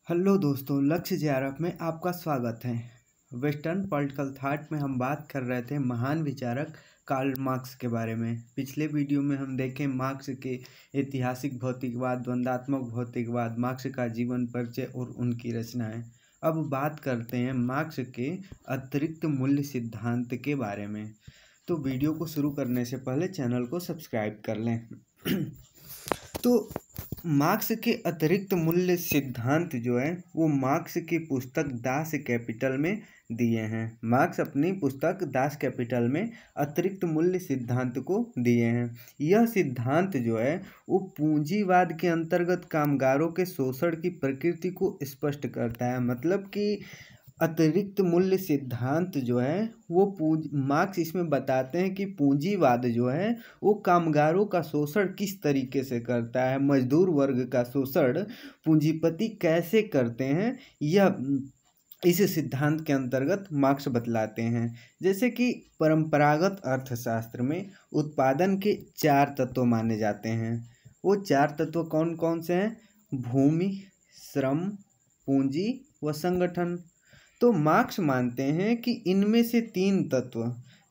Hello दोस्तों, लक्ष्य JRF में आपका स्वागत है। वेस्टर्न पॉलिटिकल थॉट में हम बात कर रहे थे महान विचारक कार्ल मार्क्स के बारे में। पिछले वीडियो में हम देखें मार्क्स के ऐतिहासिक भौतिकवाद, द्वंद्वात्मक भौतिकवाद, मार्क्स का जीवन परिचय और उनकी रचनाएं। अब बात करते हैं मार्क्स के अतिरिक्त मूल्य सिद्धांत के बारे में। तो वीडियो को शुरू करने से पहले चैनल को सब्सक्राइब कर लें। तो मार्क्स के अतिरिक्त मूल्य सिद्धांत जो है वो मार्क्स की पुस्तक दास कैपिटल में दिए हैं। मार्क्स अपनी पुस्तक दास कैपिटल में अतिरिक्त मूल्य सिद्धांत को दिए हैं। यह सिद्धांत जो है वो पूंजीवाद के अंतर्गत कामगारों के शोषण की प्रकृति को स्पष्ट करता है। मतलब कि अतिरिक्त मूल्य सिद्धांत जो है वो मार्क्स इसमें बताते हैं कि पूंजीवाद जो है वो कामगारों का शोषण किस तरीके से करता है, मजदूर वर्ग का शोषण पूंजीपति कैसे करते हैं, यह इस सिद्धांत के अंतर्गत मार्क्स बतलाते हैं। जैसे कि परंपरागत अर्थशास्त्र में उत्पादन के 4 तत्व माने जाते हैं। वो 4 तत्व कौन कौन से हैं? भूमि, श्रम, पूंजी व संगठन। तो मार्क्स मानते हैं कि इनमें से 3 तत्व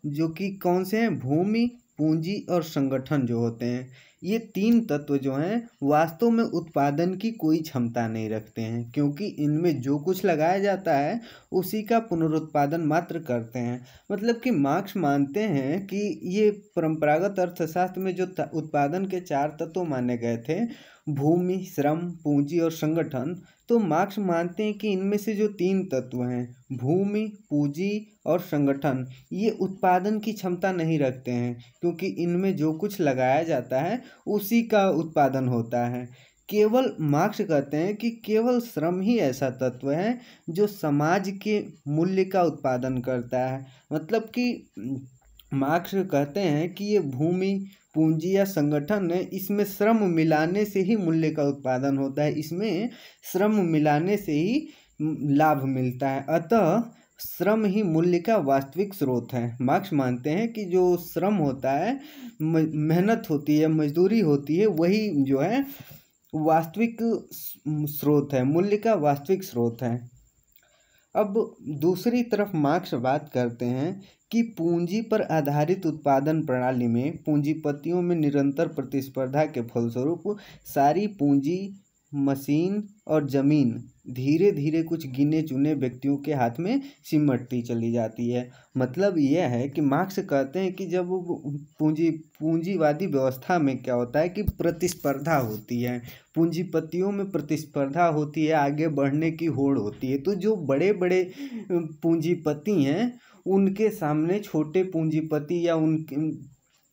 जो कि कौन से हैं? भूमि, पूंजी और संगठन जो होते हैं, ये 3 तत्व जो हैं वास्तव में उत्पादन की कोई क्षमता नहीं रखते हैं, क्योंकि इनमें जो कुछ लगाया जाता है उसी का पुनरुत्पादन मात्र करते हैं। मतलब कि मार्क्स मानते हैं कि ये परंपरागत अर्थशास्त्र में जो उत्पादन के 4 तत्व माने गए थे, भूमि, श्रम, पूंजी और संगठन, तो मार्क्स मानते हैं कि इनमें से जो 3 तत्व हैं, भूमि, पूंजी और संगठन, ये उत्पादन की क्षमता नहीं रखते हैं, क्योंकि इनमें जो कुछ लगाया जाता है उसी का उत्पादन होता है। केवल मार्क्स कहते हैं कि केवल श्रम ही ऐसा तत्व है जो समाज के मूल्य का उत्पादन करता है। मतलब कि मार्क्स कहते हैं कि ये भूमि, पूंजी या संगठन है, इसमें श्रम मिलाने से ही मूल्य का उत्पादन होता है, इसमें श्रम मिलाने से ही लाभ मिलता है। अतः श्रम ही मूल्य का वास्तविक स्रोत है। मार्क्स मानते हैं कि जो श्रम होता है, मेहनत होती है, मजदूरी होती है, वही जो है वास्तविक स्रोत है, मूल्य का वास्तविक स्रोत है। अब दूसरी तरफ मार्क्स बात करते हैं कि पूंजी पर आधारित उत्पादन प्रणाली में पूंजीपतियों में निरंतर प्रतिस्पर्धा के फलस्वरूप सारी पूंजी, मशीन और जमीन धीरे धीरे कुछ गिने चुने व्यक्तियों के हाथ में सिमटती चली जाती है। मतलब यह है कि मार्क्स कहते हैं कि जब पूंजीवादी व्यवस्था में क्या होता है कि प्रतिस्पर्धा होती है, पूंजीपतियों में प्रतिस्पर्धा होती है, आगे बढ़ने की होड़ होती है। तो जो बड़े बड़े पूंजीपति हैं उनके सामने छोटे पूंजीपति या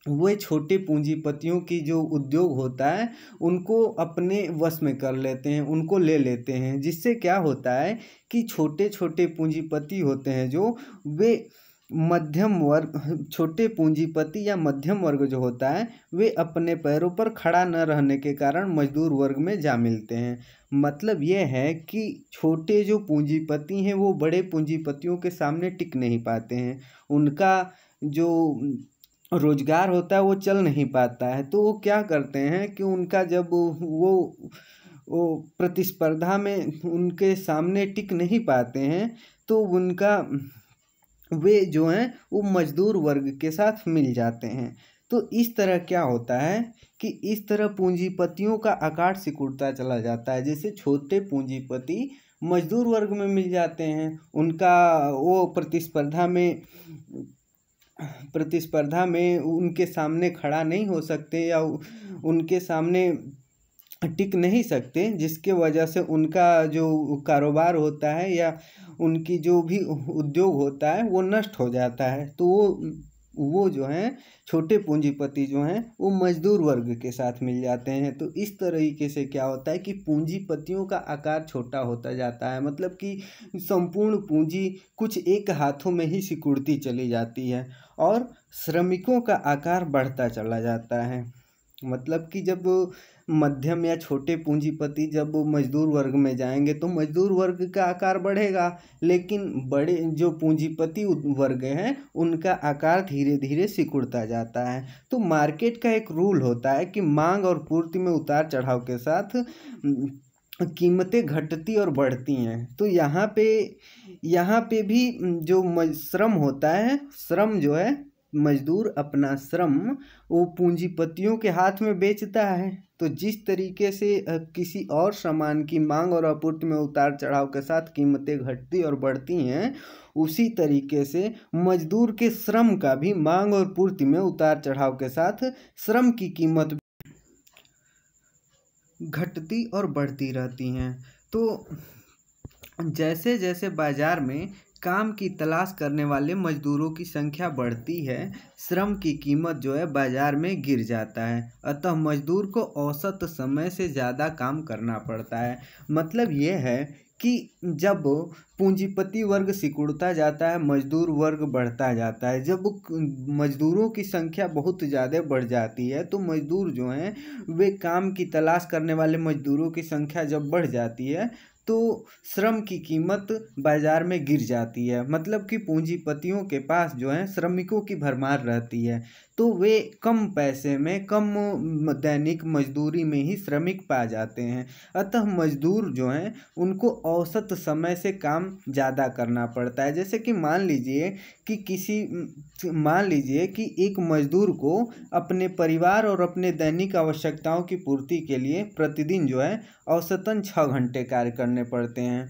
वे छोटे पूंजीपतियों की जो उद्योग होता है उनको अपने वश में कर लेते हैं, उनको ले लेते हैं। जिससे क्या होता है कि छोटे छोटे पूंजीपति होते हैं जो वे मध्यम वर्ग, छोटे पूंजीपति या मध्यम वर्ग जो होता है वे अपने पैरों पर खड़ा न रहने के कारण मजदूर वर्ग में जा मिलते हैं। मतलब यह है कि छोटे जो पूंजीपति हैं वो बड़े पूंजीपतियों के सामने टिक नहीं पाते हैं, उनका जो रोजगार होता है वो चल नहीं पाता है। तो वो क्या करते हैं कि उनका जब वो प्रतिस्पर्धा में उनके सामने टिक नहीं पाते हैं तो उनका वे जो हैं वो मजदूर वर्ग के साथ मिल जाते हैं। तो इस तरह क्या होता है कि इस तरह पूंजीपतियों का आकार सिकुड़ता चला जाता है। जैसे छोटे पूंजीपति मजदूर वर्ग में मिल जाते हैं, उनका वो प्रतिस्पर्धा में उनके सामने खड़ा नहीं हो सकते या उनके सामने टिक नहीं सकते, जिसके वजह से उनका जो कारोबार होता है या उनकी जो भी उद्योग होता है वो नष्ट हो जाता है। तो वो जो हैं छोटे पूंजीपति जो हैं वो मजदूर वर्ग के साथ मिल जाते हैं। तो इस तरीके से क्या होता है कि पूंजीपतियों का आकार छोटा होता जाता है। मतलब कि संपूर्ण पूंजी कुछ एक हाथों में ही सिकुड़ती चली जाती है और श्रमिकों का आकार बढ़ता चला जाता है। मतलब कि जब मध्यम या छोटे पूंजीपति जब मजदूर वर्ग में जाएंगे तो मजदूर वर्ग का आकार बढ़ेगा, लेकिन बड़े जो पूंजीपति वर्ग हैं उनका आकार धीरे धीरे सिकुड़ता जाता है। तो मार्केट का एक रूल होता है कि मांग और पूर्ति में उतार चढ़ाव के साथ कीमतें घटती और बढ़ती हैं। तो यहाँ पे भी जो श्रम होता है, श्रम जो है, मजदूर अपना श्रम वो पूंजीपतियों के हाथ में बेचता है। तो जिस तरीके से किसी और सामान की मांग और आपूर्ति में उतार चढ़ाव के साथ कीमतें घटती और बढ़ती हैं, उसी तरीके से मजदूर के श्रम का भी मांग और पूर्ति में उतार चढ़ाव के साथ श्रम की कीमत घटती और बढ़ती रहती हैं। तो जैसे जैसे बाजार में काम की तलाश करने वाले मजदूरों की संख्या बढ़ती है, श्रम की कीमत जो है बाजार में गिर जाता है। अतः मजदूर को औसत समय से ज़्यादा काम करना पड़ता है। मतलब ये है कि जब पूंजीपति वर्ग सिकुड़ता जाता है, मजदूर वर्ग बढ़ता जाता है। जब मजदूरों की संख्या बहुत ज़्यादा बढ़ जाती है तो मजदूर जो हैं वे काम की तलाश करने वाले मजदूरों की संख्या जब बढ़ जाती है तो श्रम की कीमत बाज़ार में गिर जाती है। मतलब कि पूंजीपतियों के पास जो है श्रमिकों की भरमार रहती है, तो वे कम पैसे में, कम दैनिक मजदूरी में ही श्रमिक पा जाते हैं। अतः मजदूर जो हैं उनको औसत समय से काम ज़्यादा करना पड़ता है। जैसे कि मान लीजिए कि एक मजदूर को अपने परिवार और अपने दैनिक आवश्यकताओं की पूर्ति के लिए प्रतिदिन जो है औसतन 6 घंटे कार्य करने पड़ते हैं।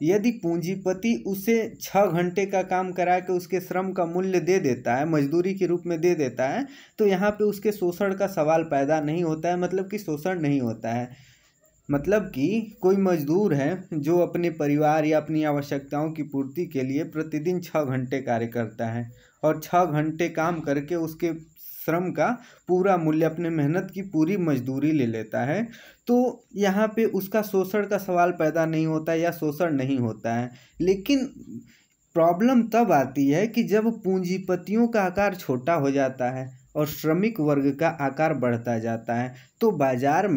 यदि पूंजीपति उसे 6 घंटे का काम करा के उसके श्रम का मूल्य दे देता है, मजदूरी के रूप में दे देता है, तो यहाँ पे उसके शोषण का सवाल पैदा नहीं होता है। मतलब कि शोषण नहीं होता है। मतलब कि कोई मजदूर है जो अपने परिवार या अपनी आवश्यकताओं की पूर्ति के लिए प्रतिदिन 6 घंटे कार्य करता है और 6 घंटे काम करके उसके श्रम का पूरा मूल्य, अपने मेहनत की पूरी मजदूरी ले लेता है, तो यहाँ पे उसका शोषण का सवाल पैदा नहीं होता या शोषण नहीं होता है। लेकिन प्रॉब्लम तब आती है कि जब पूंजीपतियों का आकार छोटा हो जाता है और श्रमिक वर्ग का आकार बढ़ता जाता है, तो बाजार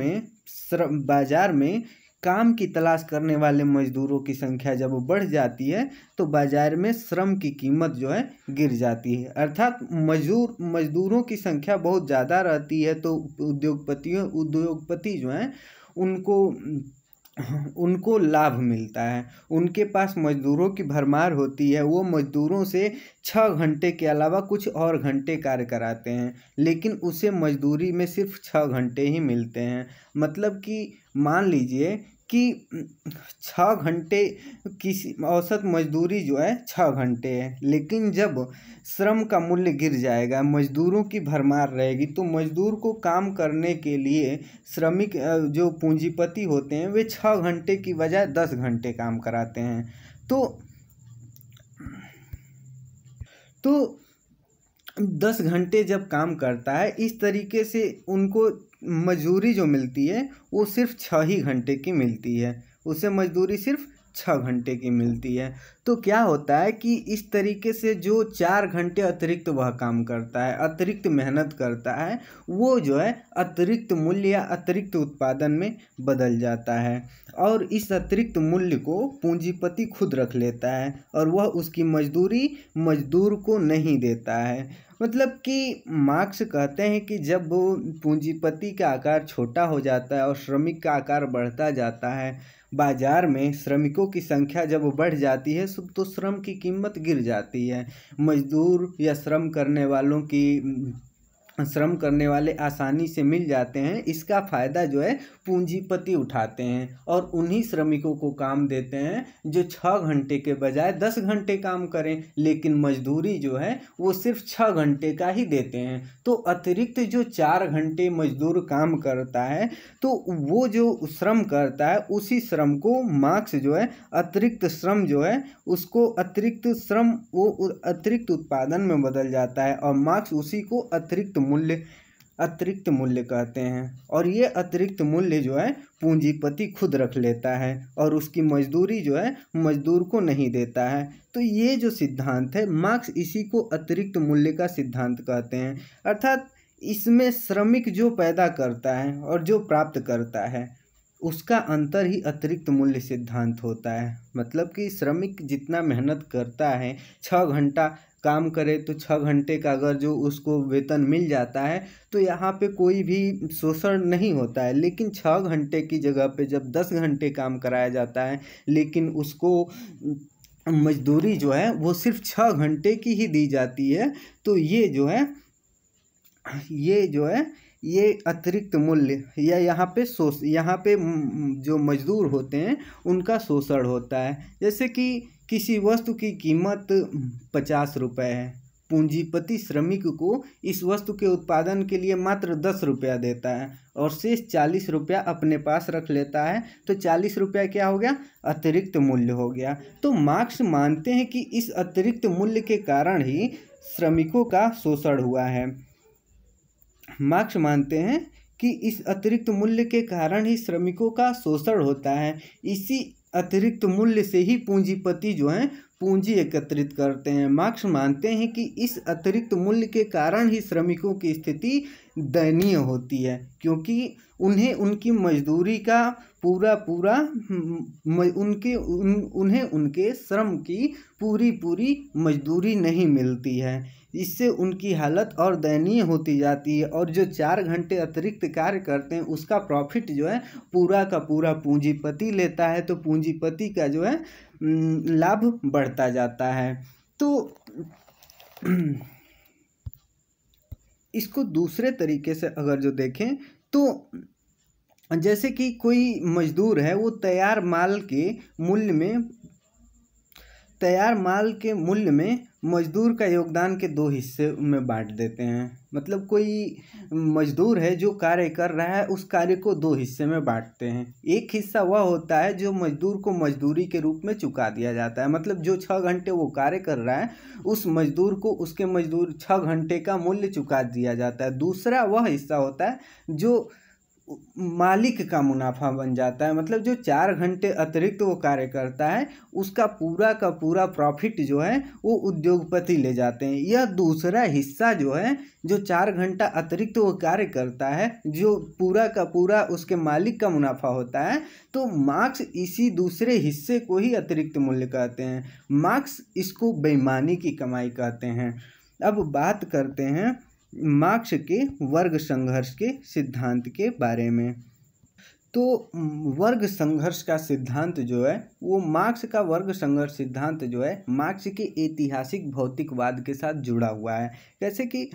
में काम की तलाश करने वाले मजदूरों की संख्या जब बढ़ जाती है तो बाजार में श्रम की कीमत जो है गिर जाती है। अर्थात मजदूरों की संख्या बहुत ज़्यादा रहती है, तो उद्योगपति जो हैं उनको लाभ मिलता है। उनके पास मजदूरों की भरमार होती है, वो मजदूरों से 6 घंटे के अलावा कुछ और घंटे कार्य कराते हैं, लेकिन उसे मजदूरी में सिर्फ 6 घंटे ही मिलते हैं। मतलब कि मान लीजिए कि 6 घंटे किसी औसत मजदूरी जो है 6 घंटे है, लेकिन जब श्रम का मूल्य गिर जाएगा, मजदूरों की भरमार रहेगी, तो मजदूर को काम करने के लिए श्रमिक जो पूंजीपति होते हैं वे 6 घंटे की बजाय 10 घंटे काम कराते हैं। तो 10 घंटे जब काम करता है, इस तरीके से उनको मजदूरी जो मिलती है वो सिर्फ 6 ही घंटे की मिलती है, उसे मजदूरी सिर्फ 6 घंटे की मिलती है। तो क्या होता है कि इस तरीके से जो 4 घंटे अतिरिक्त वह काम करता है, अतिरिक्त मेहनत करता है, वो जो है अतिरिक्त मूल्य या अतिरिक्त उत्पादन में बदल जाता है और इस अतिरिक्त मूल्य को पूंजीपति खुद रख लेता है और वह उसकी मजदूरी मजदूर को नहीं देता है। मतलब कि मार्क्स कहते हैं कि जब पूंजीपति का आकार छोटा हो जाता है और श्रमिक का आकार बढ़ता जाता है, बाजार में श्रमिकों की संख्या जब बढ़ जाती है तो श्रम की कीमत गिर जाती है। मजदूर या श्रम करने वाले आसानी से मिल जाते हैं। इसका फ़ायदा जो है पूंजीपति उठाते हैं और उन्हीं श्रमिकों को काम देते हैं जो 6 घंटे के बजाय 10 घंटे काम करें, लेकिन मजदूरी जो है वो सिर्फ 6 घंटे का ही देते हैं। तो अतिरिक्त जो 4 घंटे मजदूर काम करता है, तो वो जो श्रम करता है उसी श्रम को मार्क्स जो है अतिरिक्त श्रम जो है उसको अतिरिक्त श्रम वो अतिरिक्त उत्पादन में बदल जाता है और मार्क्स उसी को अतिरिक्त मूल्य कहते हैं। और ये अतिरिक्त मूल्य जो है पूंजीपति खुद रख लेता है और उसकी मजदूरी जो है मजदूर को नहीं देता है। तो ये जो सिद्धांत है, मार्क्स इसी को अतिरिक्त मूल्य का सिद्धांत कहते हैं। अर्थात इसमें श्रमिक जो पैदा करता है और जो प्राप्त करता है उसका अंतर ही अतिरिक्त मूल्य सिद्धांत होता है। मतलब कि श्रमिक जितना मेहनत करता है, 6 घंटा काम करे तो 6 घंटे का अगर जो उसको वेतन मिल जाता है तो यहाँ पे कोई भी शोषण नहीं होता है। लेकिन 6 घंटे की जगह पे जब 10 घंटे काम कराया जाता है लेकिन उसको मजदूरी जो है वो सिर्फ 6 घंटे की ही दी जाती है, तो ये जो है ये अतिरिक्त मूल्य या यहाँ पे जो मजदूर होते हैं उनका शोषण होता है। जैसे कि किसी वस्तु की कीमत 50 रुपये है, पूंजीपति श्रमिक को इस वस्तु के उत्पादन के लिए मात्र 10 रुपया देता है और शेष 40 रुपया अपने पास रख लेता है, तो 40 रुपया क्या हो गया? अतिरिक्त मूल्य हो गया। तो मार्क्स मानते हैं कि इस अतिरिक्त मूल्य के कारण ही श्रमिकों का शोषण हुआ है। मार्क्स मानते हैं कि इस अतिरिक्त मूल्य के कारण ही श्रमिकों का शोषण होता है। इसी अतिरिक्त मूल्य से ही पूंजीपति जो हैं पूंजी एकत्रित करते हैं। मार्क्स मानते हैं कि इस अतिरिक्त मूल्य के कारण ही श्रमिकों की स्थिति दयनीय होती है, क्योंकि उन्हें उनकी मजदूरी का उन्हें उनके श्रम की पूरी मजदूरी नहीं मिलती है। इससे उनकी हालत और दयनीय होती जाती है और जो 4 घंटे अतिरिक्त कार्य करते हैं उसका प्रॉफिट जो है पूरा का पूरा पूंजीपति लेता है, तो पूंजीपति का जो है लाभ बढ़ता जाता है। तो इसको दूसरे तरीके से अगर जो देखें तो जैसे कि कोई मजदूर है वो तैयार माल के मूल्य में मजदूर का योगदान के 2 हिस्से में बांट देते हैं। मतलब कोई मजदूर है जो कार्य कर रहा है उस कार्य को 2 हिस्से में बांटते हैं। एक हिस्सा वह होता है जो मजदूर को मजदूरी के रूप में चुका दिया जाता है, मतलब जो 6 घंटे वो कार्य कर रहा है उस मजदूर को उसके मजदूर 6 घंटे का मूल्य चुका दिया जाता है। दूसरा वह हिस्सा होता है जो मालिक का मुनाफा बन जाता है, मतलब जो 4 घंटे अतिरिक्त वो कार्य करता है उसका पूरा का पूरा प्रॉफिट जो है वो उद्योगपति ले जाते हैं। यह दूसरा हिस्सा जो है जो 4 घंटा अतिरिक्त वो कार्य करता है जो पूरा का पूरा उसके मालिक का मुनाफा होता है, तो मार्क्स इसी दूसरे हिस्से को ही अतिरिक्त मूल्य कहते हैं। मार्क्स इसको बेईमानी की कमाई कहते हैं। अब बात करते हैं मार्क्स के वर्ग संघर्ष के सिद्धांत के बारे में। तो वर्ग संघर्ष का सिद्धांत जो है वो मार्क्स का वर्ग संघर्ष सिद्धांत जो है मार्क्स के ऐतिहासिक भौतिकवाद के साथ जुड़ा हुआ है। जैसे कि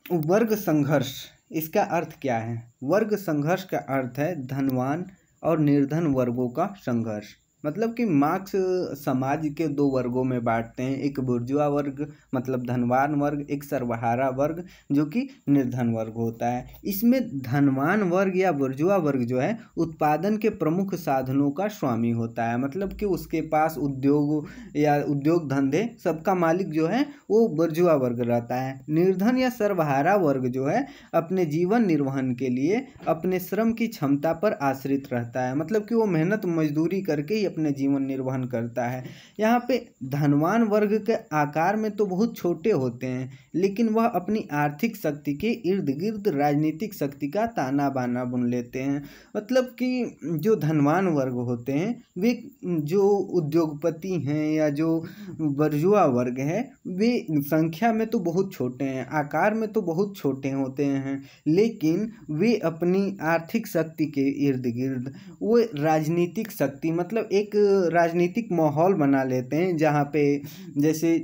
वर्ग संघर्ष, इसका अर्थ क्या है? वर्ग संघर्ष का अर्थ है धनवान और निर्धन वर्गों का संघर्ष। मतलब कि मार्क्स समाज के 2 वर्गों में बांटते हैं, एक बुर्जुआ वर्ग मतलब धनवान वर्ग, एक सर्वहारा वर्ग जो कि निर्धन वर्ग होता है। इसमें धनवान वर्ग या बुर्जुआ वर्ग जो है उत्पादन के प्रमुख साधनों का स्वामी होता है, मतलब कि उसके पास उद्योग या उद्योग धंधे सबका मालिक जो है वो बुर्जुआ वर्ग रहता है। निर्धन या सर्वहारा वर्ग जो है अपने जीवन निर्वहन के लिए अपने श्रम की क्षमता पर आश्रित रहता है, मतलब कि वो मेहनत मजदूरी करके ही अपने जीवन निर्वहन करता है। यहाँ पे धनवान वर्ग के आकार में तो बहुत छोटे होते हैं, लेकिन वह अपनी आर्थिक शक्ति के इर्द गिर्द राजनीतिक शक्ति का ताना बाना बुन लेते हैं। मतलब कि जो धनवान वर्ग होते हैं वे जो उद्योगपति हैं या जो बुर्जुआ वर्ग है वे संख्या में तो बहुत छोटे हैं, आकार में तो बहुत छोटे होते हैं, लेकिन वे अपनी आर्थिक शक्ति के इर्द गिर्द वो राजनीतिक शक्ति मतलब एक राजनीतिक माहौल बना लेते हैं जहाँ पे जैसे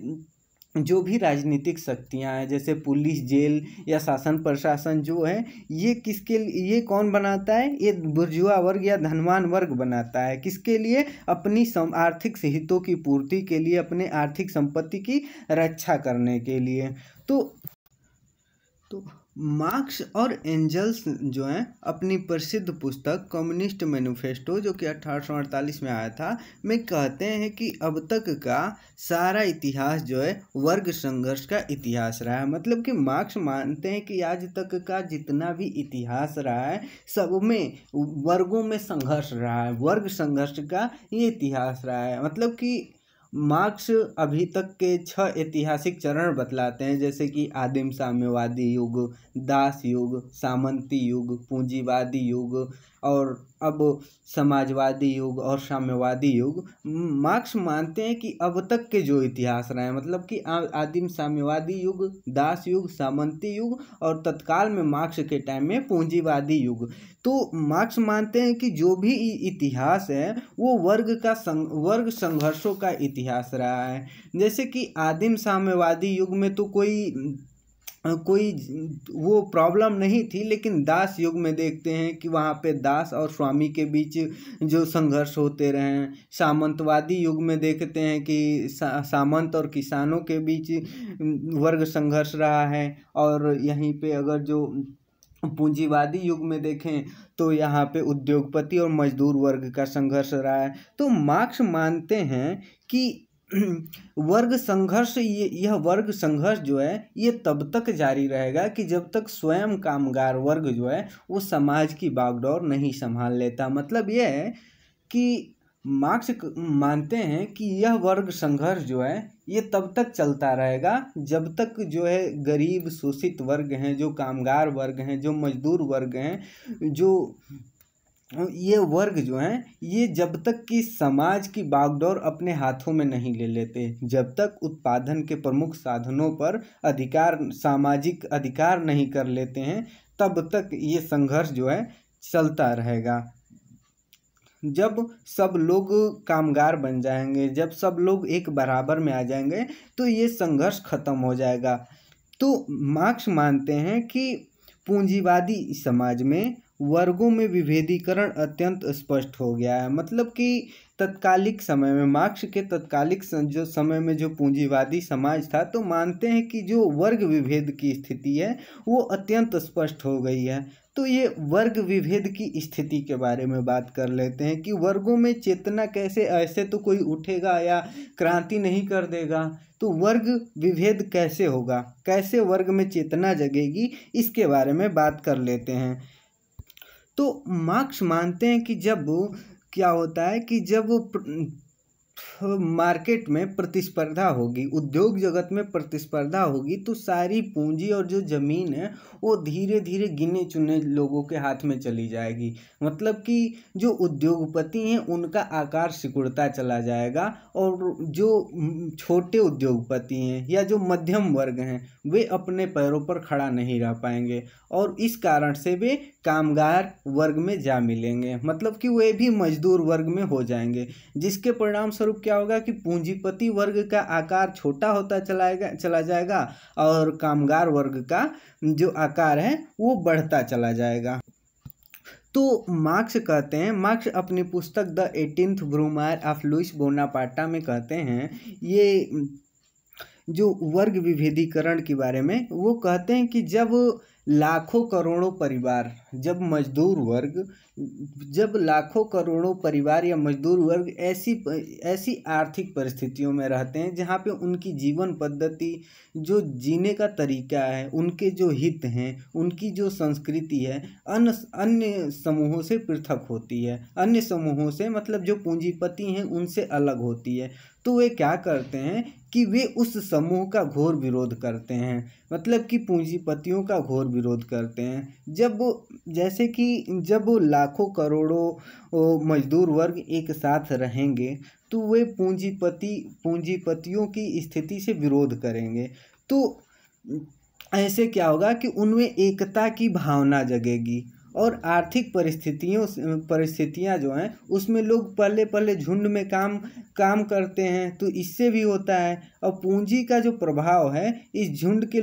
जो भी राजनीतिक शक्तियाँ हैं जैसे पुलिस, जेल या शासन प्रशासन जो है ये कौन बनाता है? ये बुर्जुआ वर्ग या धनवान वर्ग बनाता है। किसके लिए? अपनी आर्थिक हितों की पूर्ति के लिए, अपने आर्थिक संपत्ति की रक्षा करने के लिए। तो मार्क्स और एंजल्स जो हैं अपनी प्रसिद्ध पुस्तक कम्युनिस्ट मैनिफेस्टो जो कि 1848 में आया था में कहते हैं कि अब तक का सारा इतिहास जो है वर्ग संघर्ष का इतिहास रहा है। मतलब कि मार्क्स मानते हैं कि आज तक का जितना भी इतिहास रहा है सब में वर्गों में संघर्ष रहा है, वर्ग संघर्ष का ये इतिहास रहा है। मतलब कि मार्क्स अभी तक के 6 ऐतिहासिक चरण बतलाते हैं, जैसे कि आदिम साम्यवादी युग, दास युग, सामंती युग, पूंजीवादी युग और अब समाजवादी युग और साम्यवादी युग। मार्क्स मानते हैं कि अब तक के जो इतिहास रहे हैं, मतलब कि आदिम साम्यवादी युग, दास युग, सामंती युग और तत्काल में मार्क्स के टाइम में पूंजीवादी युग। तो मार्क्स मानते हैं कि जो भी इतिहास है वो वर्ग संघर्षों का इतिहास रहा है। जैसे कि आदिम साम्यवादी युग में तो कोई वो प्रॉब्लम नहीं थी, लेकिन दास युग में देखते हैं कि वहाँ पे दास और स्वामी के बीच जो संघर्ष होते रहे हैं। सामंतवादी युग में देखते हैं कि सामंत और किसानों के बीच वर्ग संघर्ष रहा है। और यहीं पे अगर जो पूंजीवादी युग में देखें तो यहाँ पे उद्योगपति और मजदूर वर्ग का संघर्ष रहा है। तो मार्क्स मानते हैं कि वर्ग संघर्ष, यह वर्ग संघर्ष जो है ये तब तक जारी रहेगा कि जब तक स्वयं कामगार वर्ग जो है वो समाज की बागडोर नहीं संभाल लेता। मतलब यह है कि मार्क्स मानते हैं कि यह वर्ग संघर्ष जो है ये तब तक चलता रहेगा जब तक जो है गरीब शोषित वर्ग हैं, जो कामगार वर्ग हैं, जो मजदूर वर्ग हैं, जो ये वर्ग जो हैं ये जब तक कि समाज की बागडोर अपने हाथों में नहीं ले लेते, जब तक उत्पादन के प्रमुख साधनों पर सामाजिक अधिकार नहीं कर लेते हैं, तब तक ये संघर्ष जो है चलता रहेगा। जब सब लोग कामगार बन जाएंगे, जब सब लोग एक बराबर में आ जाएंगे तो ये संघर्ष खत्म हो जाएगा। तो मार्क्स मानते हैं कि पूंजीवादी समाज में वर्गों में विभेदीकरण अत्यंत स्पष्ट हो गया है। मतलब कि तत्कालिक समय में, मार्क्स के तत्कालिक जो समय में जो पूंजीवादी समाज था, तो मानते हैं कि जो वर्ग विभेद की स्थिति है वो अत्यंत स्पष्ट हो गई है। तो ये वर्ग विभेद की स्थिति के बारे में बात कर लेते हैं कि वर्गों में चेतना कैसे, ऐसे तो कोई उठेगा या क्रांति नहीं कर देगा, तो वर्ग विभेद कैसे होगा, कैसे वर्ग में चेतना जगेगी, इसके बारे में बात कर लेते हैं। तो मार्क्स मानते हैं कि जब क्या होता है कि जब मार्केट में प्रतिस्पर्धा होगी, उद्योग जगत में प्रतिस्पर्धा होगी, तो सारी पूंजी और जो ज़मीन है वो धीरे धीरे गिने चुने लोगों के हाथ में चली जाएगी। मतलब कि जो उद्योगपति हैं उनका आकार सिकुड़ता चला जाएगा और जो छोटे उद्योगपति हैं या जो मध्यम वर्ग हैं वे अपने पैरों पर खड़ा नहीं रह पाएंगे और इस कारण से वे कामगार वर्ग में जा मिलेंगे। मतलब कि वे भी मजदूर वर्ग में हो जाएंगे, जिसके परिणाम स्वरूप क्या होगा कि पूंजीपति वर्ग का आकार छोटा होता चला जाएगा और कामगार वर्ग का जो आकार है वो बढ़ता चला जाएगा। तो मार्क्स कहते हैं, मार्क्स अपनी पुस्तक द 18th ब्रूमायर ऑफ लुइस बोनापार्टा में कहते हैं ये जो वर्ग विभेदीकरण के बारे में, वो कहते हैं कि जब लाखों करोड़ों परिवार, जब लाखों करोड़ों परिवार या मजदूर वर्ग ऐसी आर्थिक परिस्थितियों में रहते हैं जहाँ पे उनकी जीवन पद्धति, जो जीने का तरीका है, उनके जो हित हैं, उनकी जो संस्कृति है अन्य समूहों से पृथक होती है, अन्य समूहों से मतलब जो पूंजीपति हैं उनसे अलग होती है, तो वे क्या करते हैं कि वे उस समूह का घोर विरोध करते हैं। मतलब कि पूंजीपतियों का घोर विरोध करते हैं। जैसे कि जब लाखों करोड़ों मजदूर वर्ग एक साथ रहेंगे तो वे पूंजीपतियों की स्थिति से विरोध करेंगे। तो ऐसे क्या होगा कि उनमें एकता की भावना जगेगी और आर्थिक परिस्थितियाँ जो हैं उसमें लोग पहले झुंड में काम करते हैं, तो इससे भी होता है। और पूंजी का जो प्रभाव है इस झुंड के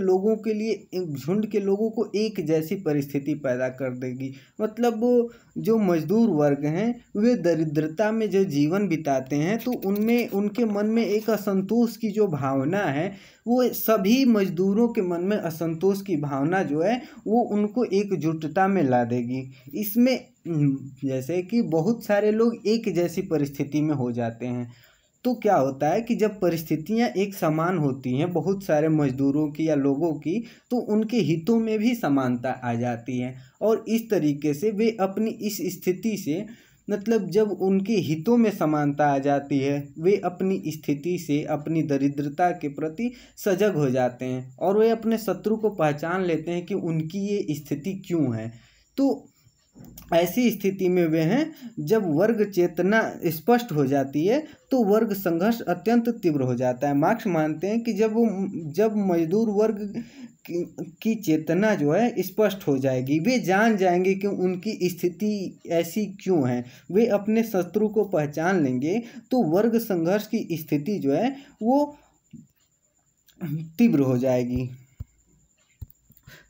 लोगों को एक जैसी परिस्थिति पैदा कर देगी। मतलब जो मजदूर वर्ग हैं वे दरिद्रता में जो जीवन बिताते हैं तो उनमें उनके मन में एक असंतोष की जो भावना है, वो सभी मजदूरों के मन में असंतोष की भावना जो है वो उनको एकजुटता में ला देगी। इसमें जैसे कि बहुत सारे लोग एक जैसी परिस्थिति में हो जाते हैं, तो क्या होता है कि जब परिस्थितियां एक समान होती हैं बहुत सारे मजदूरों की या लोगों की, तो उनके हितों में भी समानता आ जाती है और इस तरीके से वे अपनी इस स्थिति से, मतलब जब उनके हितों में समानता आ जाती है, वे अपनी स्थिति से, अपनी दरिद्रता के प्रति सजग हो जाते हैं और वे अपने शत्रु को पहचान लेते हैं कि उनकी ये स्थिति क्यों है। तो ऐसी स्थिति में वे हैं जब वर्ग चेतना स्पष्ट हो जाती है तो वर्ग संघर्ष अत्यंत तीव्र हो जाता है। मार्क्स मानते हैं कि जब मजदूर वर्ग की चेतना जो है स्पष्ट हो जाएगी, वे जान जाएंगे कि उनकी स्थिति ऐसी क्यों है, वे अपने शत्रु को पहचान लेंगे, तो वर्ग संघर्ष की स्थिति जो है वो तीव्र हो जाएगी।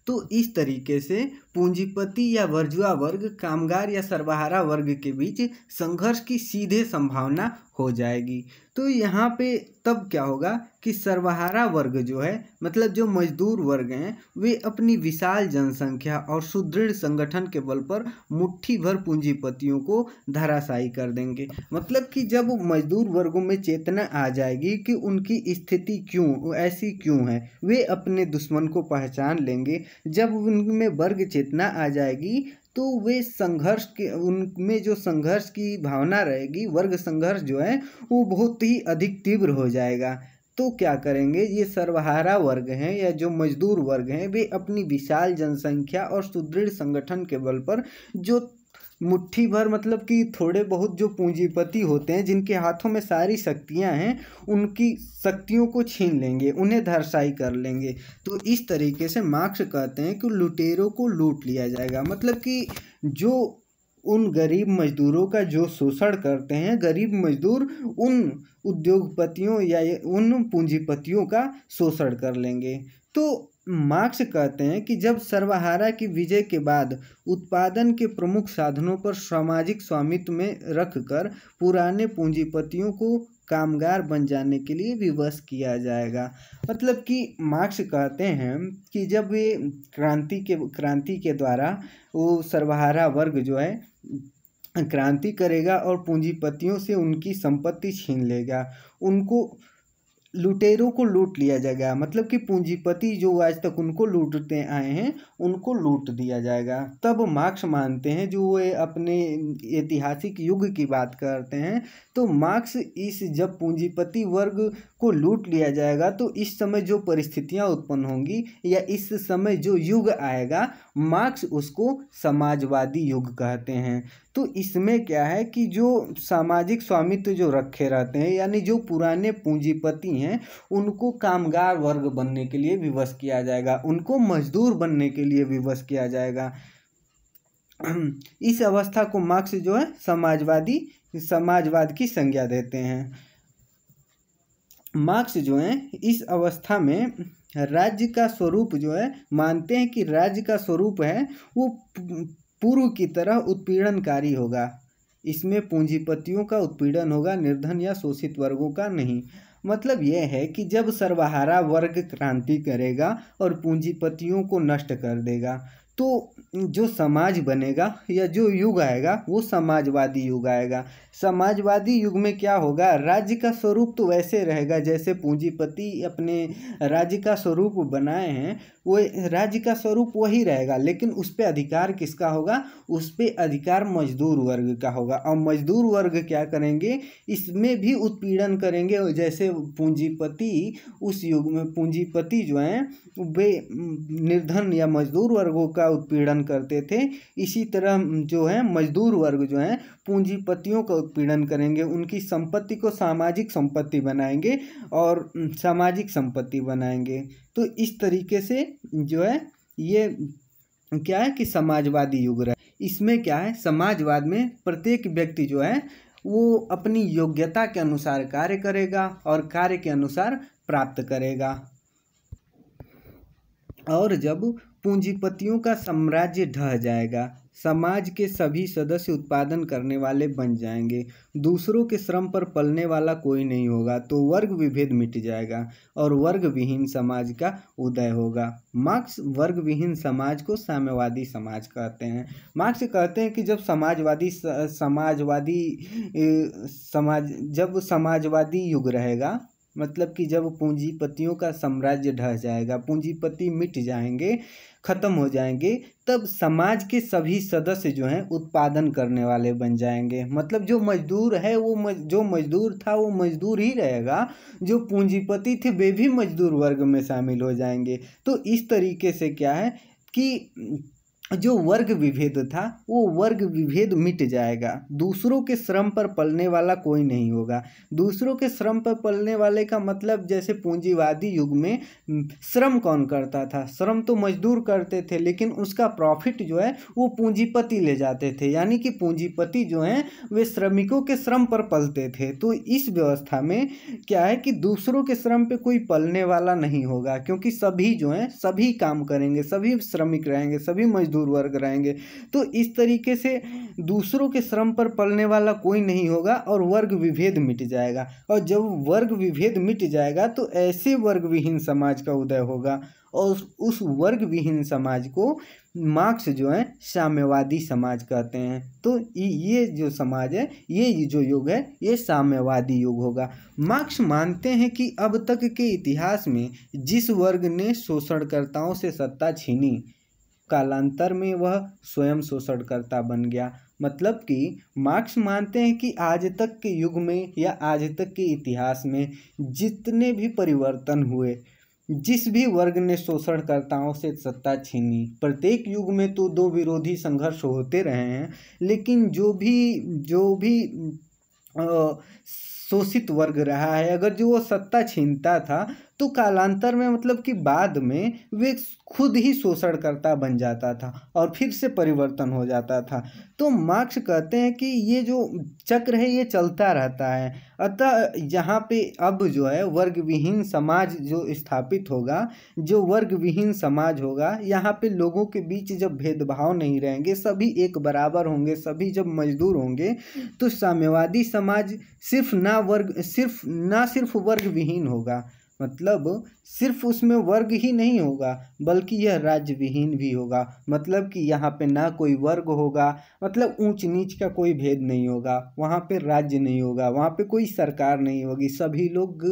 तो इस तरीके से पूंजीपति या वर्जुआ वर्ग, कामगार या सर्वहारा वर्ग के बीच संघर्ष की सीधे संभावना हो जाएगी। तो यहाँ पे तब क्या होगा कि सर्वहारा वर्ग जो है, मतलब जो मजदूर वर्ग हैं, वे अपनी विशाल जनसंख्या और सुदृढ़ संगठन के बल पर मुट्ठी भर पूंजीपतियों को धराशायी कर देंगे। मतलब कि जब मजदूर वर्गों में चेतना आ जाएगी कि उनकी स्थिति क्यों ऐसी क्यों है, वे अपने दुश्मन को पहचान लेंगे। जब उनमें वर्ग चेतना आ जाएगी तो वे संघर्ष के, उनमें जो संघर्ष की भावना रहेगी, वर्ग संघर्ष जो है वो बहुत ही अधिक तीव्र हो जाएगा। तो क्या करेंगे ये सर्वहारा वर्ग हैं या जो मजदूर वर्ग हैं, वे अपनी विशाल जनसंख्या और सुदृढ़ संगठन के बल पर जो मुट्ठी भर, मतलब कि थोड़े बहुत जो पूंजीपति होते हैं जिनके हाथों में सारी शक्तियां हैं, उनकी शक्तियों को छीन लेंगे, उन्हें धराशायी कर लेंगे। तो इस तरीके से मार्क्स कहते हैं कि लुटेरों को लूट लिया जाएगा। मतलब कि जो उन गरीब मजदूरों का जो शोषण करते हैं, गरीब मजदूर उन उद्योगपतियों या उन पूंजीपतियों का शोषण कर लेंगे। तो मार्क्स कहते हैं कि जब सर्वहारा की विजय के बाद उत्पादन के प्रमुख साधनों पर सामाजिक स्वामित्व में रखकर पुराने पूंजीपतियों को कामगार बन जाने के लिए विवश किया जाएगा। मतलब कि मार्क्स कहते हैं कि जब ये क्रांति के द्वारा वो सर्वहारा वर्ग जो है क्रांति करेगा और पूंजीपतियों से उनकी संपत्ति छीन लेगा, उनको लुटेरों को लूट लिया जाएगा। मतलब कि पूंजीपति जो आज तक उनको लूटते आए हैं उनको लूट दिया जाएगा। तब मार्क्स मानते हैं, जो वो अपने ऐतिहासिक युग की बात करते हैं, तो मार्क्स जब पूंजीपति वर्ग को लूट लिया जाएगा तो इस समय जो परिस्थितियां उत्पन्न होंगी या इस समय जो युग आएगा, मार्क्स उसको समाजवादी युग कहते हैं। तो इसमें क्या है कि जो सामाजिक स्वामित्व जो रखे रहते हैं, यानी जो पुराने पूंजीपति हैं, उनको कामगार वर्ग बनने के लिए विवश किया जाएगा, उनको मजदूर बनने के लिए विवश किया जाएगा। इस अवस्था को मार्क्स जो है समाजवाद की संज्ञा देते हैं। मार्क्स जो है इस अवस्था में राज्य का स्वरूप जो है मानते हैं कि राज्य का स्वरूप है वो पूर्व की तरह उत्पीड़नकारी होगा। इसमें पूंजीपतियों का उत्पीड़न होगा, निर्धन या शोषित वर्गों का नहीं। मतलब यह है कि जब सर्वहारा वर्ग क्रांति करेगा और पूंजीपतियों को नष्ट कर देगा, तो जो समाज बनेगा या जो युग आएगा वो समाजवादी युग आएगा। समाजवादी युग में क्या होगा, राज्य का स्वरूप तो वैसे रहेगा जैसे पूंजीपति अपने राज्य का स्वरूप बनाए हैं, वो राज्य का स्वरूप वही रहेगा, लेकिन उस पर अधिकार किसका होगा, उस पर अधिकार मजदूर वर्ग का होगा। और मजदूर वर्ग क्या करेंगे, इसमें भी उत्पीड़न करेंगे। जैसे पूंजीपति उस युग में पूंजीपति जो हैं वे निर्धन या मजदूर वर्गों का उत्पीड़न करते थे, इसी तरह जो है मजदूर वर्ग जो हैं पूंजीपतियों का उत्पीड़न करेंगे, उनकी संपत्ति को सामाजिक संपत्ति बनाएंगे और सामाजिक संपत्ति बनाएंगे। तो इस तरीके से जो है ये क्या है कि समाजवादी युग रहा। इसमें क्या है, समाजवाद में प्रत्येक व्यक्ति जो है वो अपनी योग्यता के अनुसार कार्य करेगा और कार्य के अनुसार प्राप्त करेगा। और जब पूंजीपतियों का साम्राज्य ढह जाएगा, समाज के सभी सदस्य उत्पादन करने वाले बन जाएंगे, दूसरों के श्रम पर पलने वाला कोई नहीं होगा, तो वर्ग विभेद मिट जाएगा और वर्ग विहीन समाज का उदय होगा। मार्क्स वर्ग विहीन समाज को साम्यवादी समाज कहते हैं। मार्क्स कहते हैं कि जब समाजवादी युग रहेगा, मतलब कि जब पूंजीपतियों का साम्राज्य ढह जाएगा, पूंजीपति मिट जाएंगे, खत्म हो जाएंगे, तब समाज के सभी सदस्य जो हैं उत्पादन करने वाले बन जाएंगे। मतलब जो मजदूर है वो जो मजदूर था वो मजदूर ही रहेगा, जो पूंजीपति थे वे भी मजदूर वर्ग में शामिल हो जाएंगे। तो इस तरीके से क्या है कि जो वर्ग विभेद था वो वर्ग विभेद मिट जाएगा। दूसरों के श्रम पर पलने वाला कोई नहीं होगा। दूसरों के श्रम पर पलने वाले का मतलब जैसे पूंजीवादी युग में श्रम कौन करता था? श्रम तो मजदूर करते थे, लेकिन उसका प्रॉफिट जो है वो पूंजीपति ले जाते थे। यानी कि पूंजीपति जो हैं वे श्रमिकों के श्रम पर पलते थे। तो इस व्यवस्था में क्या है कि दूसरों के श्रम पे कोई पलने वाला नहीं होगा, क्योंकि सभी जो हैं सभी काम करेंगे, सभी श्रमिक रहेंगे, सभी मजदूर वर्ग रहेंगे। तो इस तरीके से दूसरों के श्रम पर पलने वाला कोई नहीं होगा और वर्ग विभेद मिट जाएगा। और जब वर्ग विभेद मिट जाएगा तो ऐसे वर्ग विहीन समाज का उदय होगा, और उस वर्ग विहीन समाज को मार्क्स जो है साम्यवादी समाज कहते हैं। तो ये जो समाज है, ये जो युग है, ये साम्यवादी युग होगा। मार्क्स मानते हैं कि अब तक के इतिहास में जिस वर्ग ने शोषणकर्ताओं से सत्ता छीनी, कालांतर में वह स्वयं शोषणकर्ता बन गया। मतलब कि मार्क्स मानते हैं कि आज तक के युग में या आज तक के इतिहास में जितने भी परिवर्तन हुए, जिस भी वर्ग ने शोषणकर्ताओं से सत्ता छीनी, प्रत्येक युग में तो दो विरोधी संघर्ष होते रहे हैं, लेकिन जो भी शोषित वर्ग रहा है, अगर जो वो सत्ता छीनता था तो कालांतर में मतलब कि बाद में वे खुद ही शोषणकर्ता बन जाता था और फिर से परिवर्तन हो जाता था। तो मार्क्स कहते हैं कि ये जो चक्र है ये चलता रहता है। अतः यहाँ पे अब जो है वर्ग विहीन समाज जो स्थापित होगा, जो वर्ग विहीन समाज होगा, यहाँ पे लोगों के बीच जब भेदभाव नहीं रहेंगे, सभी एक बराबर होंगे, सभी जब मजदूर होंगे, तो साम्यवादी समाज सिर्फ ना सिर्फ वर्ग विहीन होगा, मतलब सिर्फ उसमें वर्ग ही नहीं होगा बल्कि यह राज्य विहीन भी होगा। मतलब कि यहाँ पे ना कोई वर्ग होगा, मतलब ऊंच नीच का कोई भेद नहीं होगा, वहाँ पे राज्य नहीं होगा, वहाँ पे कोई सरकार नहीं होगी, सभी लोग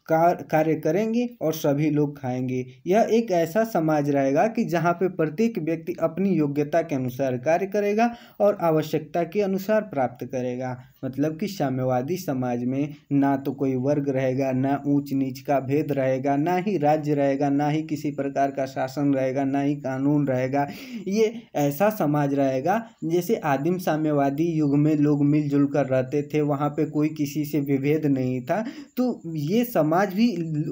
कार्य करेंगे और सभी लोग खाएंगे। यह एक ऐसा समाज रहेगा कि जहाँ पे प्रत्येक व्यक्ति अपनी योग्यता के अनुसार कार्य करेगा और आवश्यकता के अनुसार प्राप्त करेगा। मतलब कि साम्यवादी समाज में ना तो कोई वर्ग रहेगा, ना ऊंच नीच का भेद रहेगा, ना ही राज्य रहेगा, ना ही किसी प्रकार का शासन रहेगा, ना ही कानून रहेगा। ये ऐसा समाज रहेगा जैसे आदिम साम्यवादी युग में लोग मिलजुल कर रहते थे, वहाँ पे कोई किसी से विभेद नहीं था। तो ये समाज भी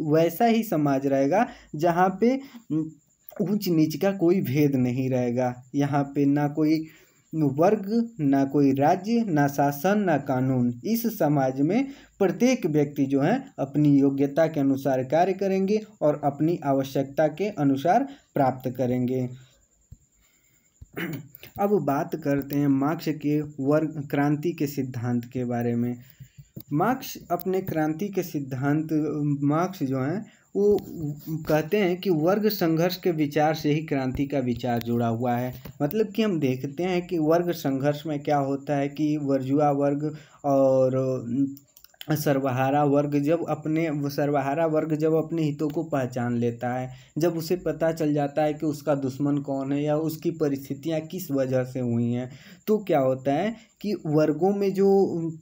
वैसा ही समाज रहेगा जहाँ पे ऊंच नीच का कोई भेद नहीं रहेगा। यहाँ पे ना कोई वर्ग, ना कोई राज्य, ना शासन, ना कानून। इस समाज में प्रत्येक व्यक्ति जो है अपनी योग्यता के अनुसार कार्य करेंगे और अपनी आवश्यकता के अनुसार प्राप्त करेंगे। अब बात करते हैं मार्क्स के वर्ग क्रांति के सिद्धांत के बारे में। मार्क्स अपने क्रांति के सिद्धांत, मार्क्स जो हैं वो कहते हैं कि वर्ग संघर्ष के विचार से ही क्रांति का विचार जुड़ा हुआ है। मतलब कि हम देखते हैं कि वर्ग संघर्ष में क्या होता है कि वर्जुआ वर्ग और सर्वहारा वर्ग जब अपने हितों को पहचान लेता है, जब उसे पता चल जाता है कि उसका दुश्मन कौन है या उसकी परिस्थितियां किस वजह से हुई हैं, तो क्या होता है कि वर्गों में जो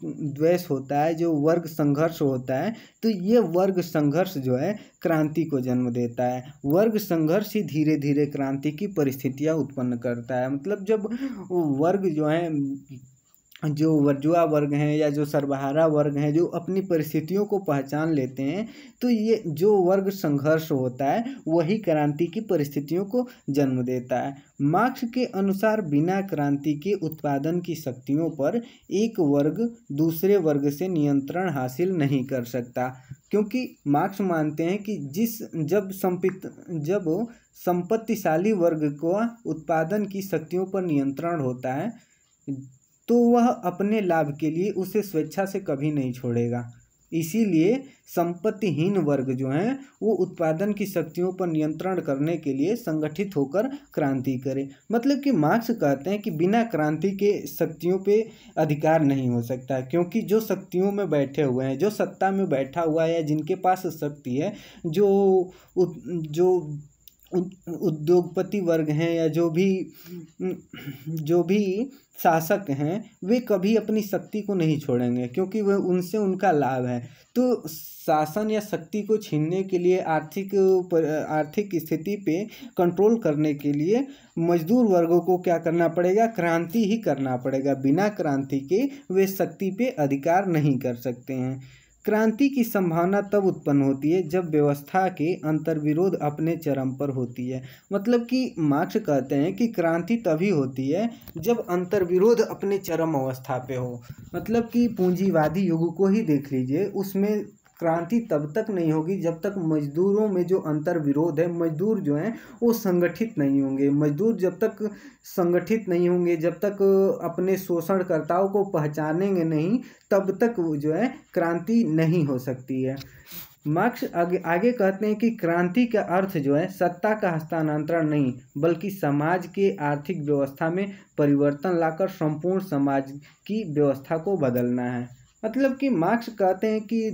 द्वेष होता है, जो वर्ग संघर्ष होता है, तो ये वर्ग संघर्ष जो है क्रांति को जन्म देता है। वर्ग संघर्ष ही धीरे धीरे क्रांति की परिस्थितियां उत्पन्न करता है। मतलब जब वर्ग जो है, जो वर्जुआ वर्ग हैं या जो सर्वहारा वर्ग हैं, जो अपनी परिस्थितियों को पहचान लेते हैं, तो ये जो वर्ग संघर्ष होता है वही क्रांति की परिस्थितियों को जन्म देता है। मार्क्स के अनुसार बिना क्रांति के उत्पादन की शक्तियों पर एक वर्ग दूसरे वर्ग से नियंत्रण हासिल नहीं कर सकता, क्योंकि मार्क्स मानते हैं कि जब संपत्तिशाली वर्ग को उत्पादन की शक्तियों पर नियंत्रण होता है तो वह अपने लाभ के लिए उसे स्वेच्छा से कभी नहीं छोड़ेगा। इसीलिए संपत्तिहीन वर्ग जो हैं वो उत्पादन की शक्तियों पर नियंत्रण करने के लिए संगठित होकर क्रांति करे। मतलब कि मार्क्स कहते हैं कि बिना क्रांति के शक्तियों पे अधिकार नहीं हो सकता, क्योंकि जो शक्तियों में बैठे हुए हैं, जो सत्ता में बैठा हुआ है, जिनके पास शक्ति है, जो उद्योगपति वर्ग हैं या जो भी शासक हैं, वे कभी अपनी शक्ति को नहीं छोड़ेंगे, क्योंकि वह उनसे उनका लाभ है। तो शासन या शक्ति को छीनने के लिए, आर्थिक स्थिति पे कंट्रोल करने के लिए मजदूर वर्गों को क्या करना पड़ेगा? क्रांति ही करना पड़ेगा। बिना क्रांति के वे शक्ति पे अधिकार नहीं कर सकते हैं। क्रांति की संभावना तब उत्पन्न होती है जब व्यवस्था के अंतर्विरोध अपने चरम पर होती है। मतलब कि मार्क्स कहते हैं कि क्रांति तभी होती है जब अंतर्विरोध अपने चरम अवस्था पे हो। मतलब कि पूंजीवादी युग को ही देख लीजिए, उसमें क्रांति तब तक नहीं होगी जब तक मजदूरों में जो अंतर्विरोध है, मजदूर जो हैं वो संगठित नहीं होंगे। मजदूर जब तक संगठित नहीं होंगे, जब तक अपने शोषणकर्ताओं को पहचानेंगे नहीं, तब तक वो जो है क्रांति नहीं हो सकती है। मार्क्स आगे कहते हैं कि क्रांति का अर्थ जो है सत्ता का हस्तांतरण नहीं, बल्कि समाज के आर्थिक व्यवस्था में परिवर्तन लाकर संपूर्ण समाज की व्यवस्था को बदलना है। मतलब कि मार्क्स कहते हैं कि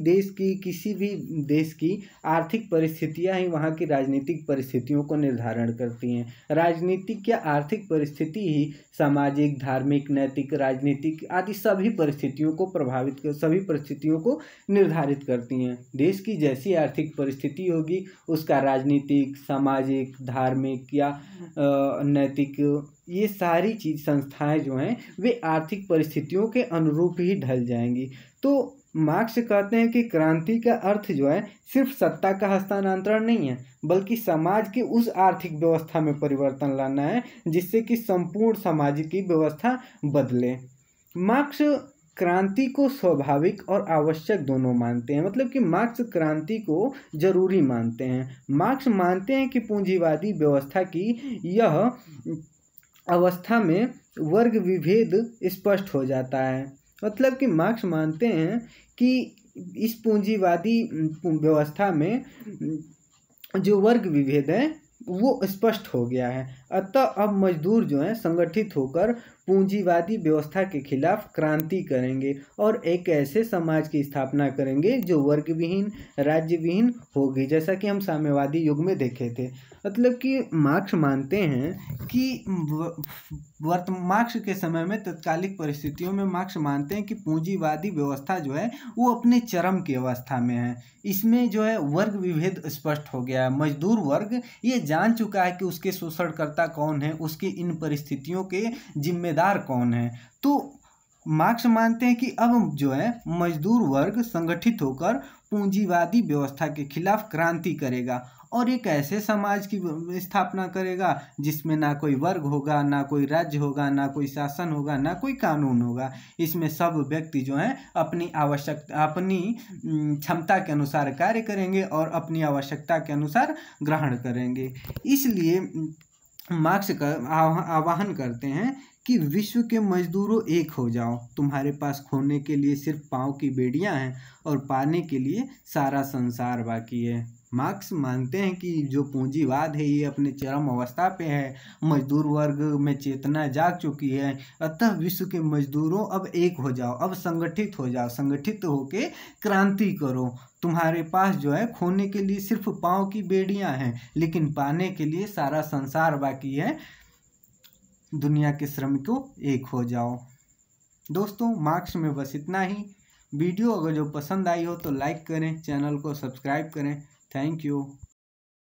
किसी भी देश की आर्थिक परिस्थितियां ही वहाँ की राजनीतिक परिस्थितियों को निर्धारण करती हैं। राजनीतिक या आर्थिक परिस्थिति ही सामाजिक, धार्मिक, नैतिक, राजनीतिक आदि सभी परिस्थितियों को निर्धारित करती हैं। देश की जैसी आर्थिक परिस्थिति होगी, उसका राजनीतिक, सामाजिक, धार्मिक या नैतिक, ये सारी संस्थाएं जो हैं वे आर्थिक परिस्थितियों के अनुरूप ही ढल जाएंगी। तो मार्क्स कहते हैं कि क्रांति का अर्थ जो है सिर्फ सत्ता का हस्तांतरण नहीं है, बल्कि समाज की उस आर्थिक व्यवस्था में परिवर्तन लाना है जिससे कि संपूर्ण समाज की व्यवस्था बदले। मार्क्स क्रांति को स्वाभाविक और आवश्यक दोनों मानते हैं। मतलब कि मार्क्स क्रांति को जरूरी मानते हैं। मार्क्स मानते हैं कि पूंजीवादी व्यवस्था की यह अवस्था में वर्ग विभेद स्पष्ट हो जाता है। मतलब कि मार्क्स मानते हैं कि इस पूंजीवादी व्यवस्था में जो वर्ग विभेद है वो स्पष्ट हो गया है। अतः अब मजदूर जो हैं संगठित होकर पूंजीवादी व्यवस्था के खिलाफ क्रांति करेंगे और एक ऐसे समाज की स्थापना करेंगे जो वर्ग विहीन, राज्य विहीन होगी, जैसा कि हम साम्यवादी युग में देखे थे। मतलब कि मार्क्स मानते हैं कि मार्क्स के समय में, तत्कालिक परिस्थितियों में मार्क्स मानते हैं कि पूंजीवादी व्यवस्था जो है वो अपने चरम की अवस्था में है। इसमें जो है वर्ग विभेद स्पष्ट हो गया है। मजदूर वर्ग ये जान चुका है कि उसके शोषणकर्ता कौन है, उसकी इन परिस्थितियों के जिम्मेदार कौन है। तो मार्क्स मानते हैं कि अब जो है मजदूर वर्ग संगठित होकर पूंजीवादी व्यवस्था के खिलाफ क्रांति करेगा और एक ऐसे समाज की स्थापना करेगा जिसमें ना कोई वर्ग होगा, ना कोई राज्य होगा, ना कोई शासन होगा, ना कोई कानून होगा। इसमें सब व्यक्ति जो हैं अपनी क्षमता के अनुसार कार्य करेंगे और अपनी आवश्यकता के अनुसार ग्रहण करेंगे। इसलिए मार्क्स का आह्वान करते हैं कि विश्व के मजदूरों एक हो जाओ, तुम्हारे पास खोने के लिए सिर्फ पाँव की बेड़ियां हैं और पाने के लिए सारा संसार बाकी है। मार्क्स मानते हैं कि जो पूंजीवाद है ये अपने चरम अवस्था पे है, मजदूर वर्ग में चेतना जाग चुकी है। अतः विश्व के मजदूरों अब एक हो जाओ, अब संगठित हो जाओ, संगठित होके क्रांति करो। तुम्हारे पास जो है खोने के लिए सिर्फ पाँव की बेड़ियां हैं, लेकिन पाने के लिए सारा संसार बाकी है। दुनिया के श्रमिकों एक हो जाओ। दोस्तों, मार्क्स में बस इतना ही। वीडियो अगर जो पसंद आई हो तो लाइक करें, चैनल को सब्सक्राइब करें। Thank you.